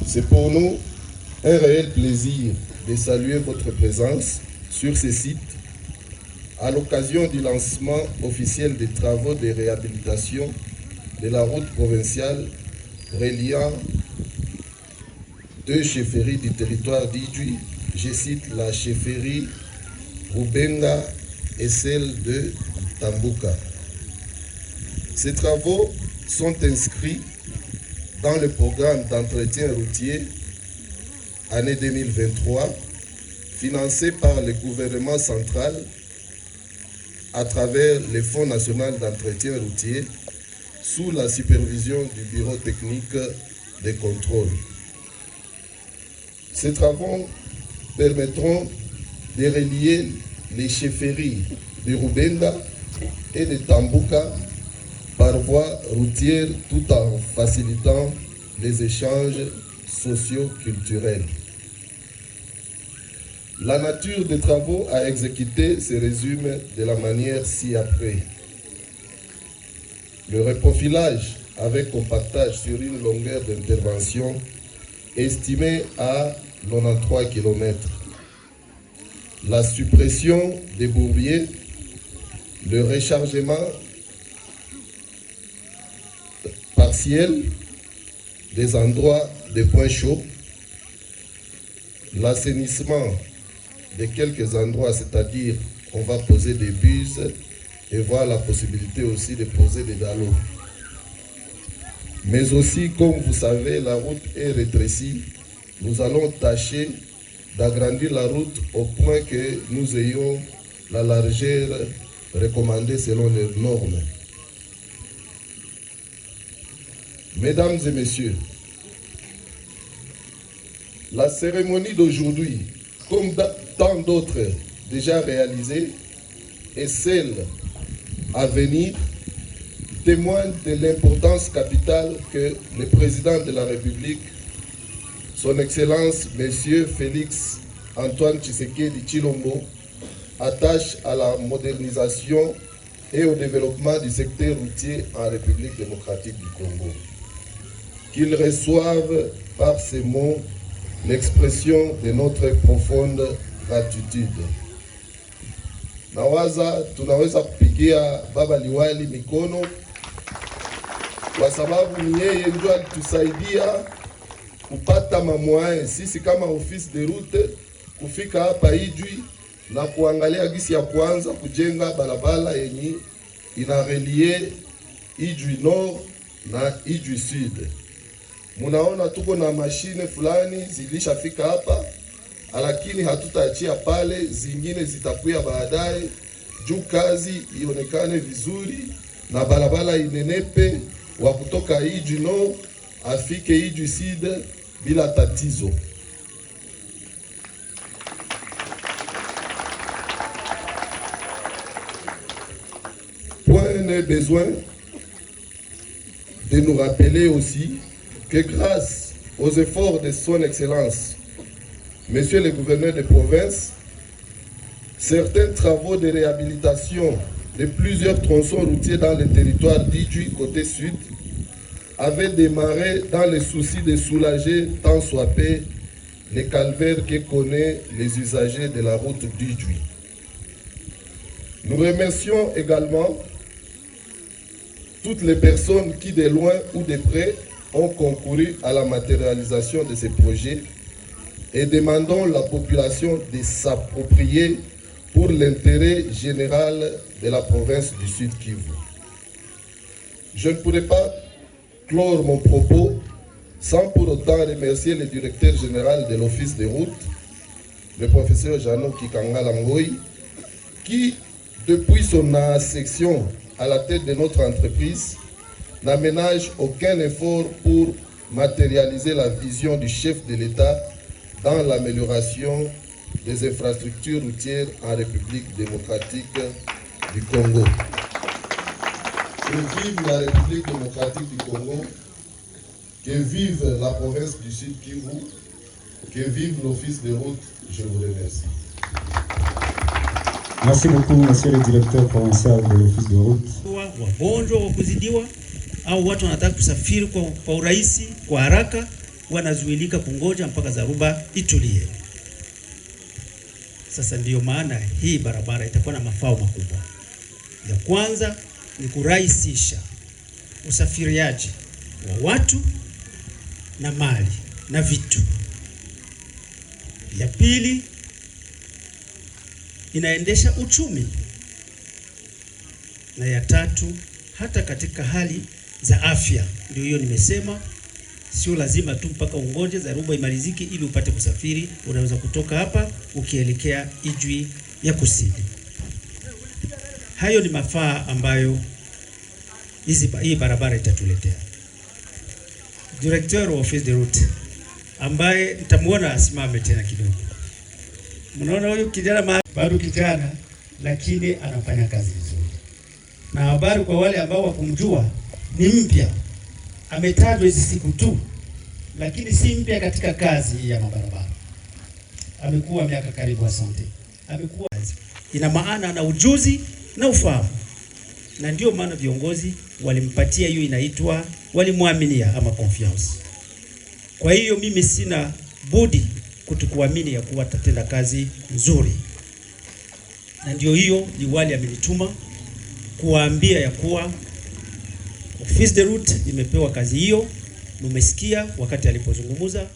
C'est pour nous un réel plaisir de saluer votre présence sur ces sites à l'occasion du lancement officiel des travaux de réhabilitation de la route provinciale reliant deux chefferies du territoire d'Idjwi. Je cite la chefferie Rubenga et celle de Tambuka. Ces travaux sont inscrits dans le programme d'entretien routier année 2023, financé par le gouvernement central à travers le Fonds national d'entretien routier sous la supervision du Bureau technique de contrôle. Ces travaux permettront de relier les chefferies de Rubenga et de Tambuka par voie routière tout en facilitant les échanges socio-culturels. La nature des travaux à exécuter se résume de la manière ci-après. Le reprofilage avec compactage sur une longueur d'intervention estimée à 93 km. La suppression des bourbiers, le rechargement partiel des endroits de points chauds, l'assainissement de quelques endroits, c'est-à-dire on va poser des buses et voir la possibilité aussi de poser des dallos. Mais aussi, comme vous savez, la route est rétrécie. Nous allons tâcher d'agrandir la route au point que nous ayons la largeur recommandée selon les normes. Mesdames et messieurs, la cérémonie d'aujourd'hui, comme tant d'autres déjà réalisées, et celle à venir, témoigne de l'importance capitale que le président de la République, son Excellence, Monsieur Félix Antoine Tshisekedi Tshilombo, attache à la modernisation et au développement du secteur routier en République démocratique du Congo. Qu'ils reçoivent par ces mots l'expression de notre profonde gratitude. Nawaza tunaweza kupigia baba liwali mikono kwa sababu ni yeye ndio alitusaidia kupata mamwae sisi kama office de route kufika hapa Idjwi na kuangalia gisi ya kwanza kujenga barabara yenye inarelie Idjwi Nord na Idjwi Sud. Munaona tuko na mashine fulani zilishafika hapa, lakini hatutaachia pale, zingine zitakuya baadaye juu kazi ionekane vizuri na barabara inenepe wa kutoka Idjwi Nord afike Idjwi Sud bila tatizo. Point n'est besoin de nous rappeler aussi que grâce aux efforts de son Excellence, Monsieur le gouverneur de province, certains travaux de réhabilitation de plusieurs tronçons routiers dans le territoire d'Idjwi côté sud avaient démarré dans le souci de soulager tant soit peu les calvaires que connaissent les usagers de la route d'Idjwi. Nous remercions également toutes les personnes qui de loin ou de près ont concouru à la matérialisation de ces projets et demandons à la population de s'approprier pour l'intérêt général de la province du Sud Kivu. Je ne pourrais pas clore mon propos sans pour autant remercier le directeur général de l'Office des routes, le professeur Jeannot Kikanga Langoy, qui, depuis son accession à la tête de notre entreprise, n'aménage aucun effort pour matérialiser la vision du chef de l'État dans l'amélioration des infrastructures routières en République démocratique du Congo. Que vive la République démocratique du Congo, que vive la province du Sud Kivu, que vive l'Office des routes. Je vous remercie. Merci beaucoup, monsieur le directeur provincial de l'Office de route. Wagonjwa wa kuzidiwa au watu wanataka kusafiri kwa urahisi, kwa haraka, wanazuilika kungoja mpaka dharuba itulie. Sasa ndiyo maana hii barabara itakuwa na mafao makubwa. Ya kwanza ni kurahisisha usafiriaji wa watu na mali na vitu. Ya pili, inaendesha uchumi, na ya tatu, hata katika hali za afya. Ndio hiyo nimesema, sio lazima tu mpaka ungoje dharuba imalizike ili upate kusafiri. Unaweza kutoka hapa ukielekea Ijwi ya Kusini. Hayo ni mafaa ambayo hii barabara itatuletea. Directeur wa Office de Route ambaye nitamuona asimame tena kidogo. Mnaona huyu kijana bado kijana, lakini anafanya kazi vizuri. Na habari kwa wale ambao wakumjua, ni mpya. Ametajwa hizi siku tu, lakini si mpya katika kazi ya mabarabara. Amekuwa miaka karibu 20. Amekuwa, ina maana ana ujuzi na ufahamu. Na ndio maana viongozi walimpatia hiyo inaitwa, walimwaminia ama confiance. Kwa hiyo mimi sina budi kutukuamini ya kuwa tatenda kazi nzuri. Na ndio hiyo liwali amenituma kuwaambia ya kuwa Office de Route imepewa kazi hiyo. Mmesikia wakati alipozungumza.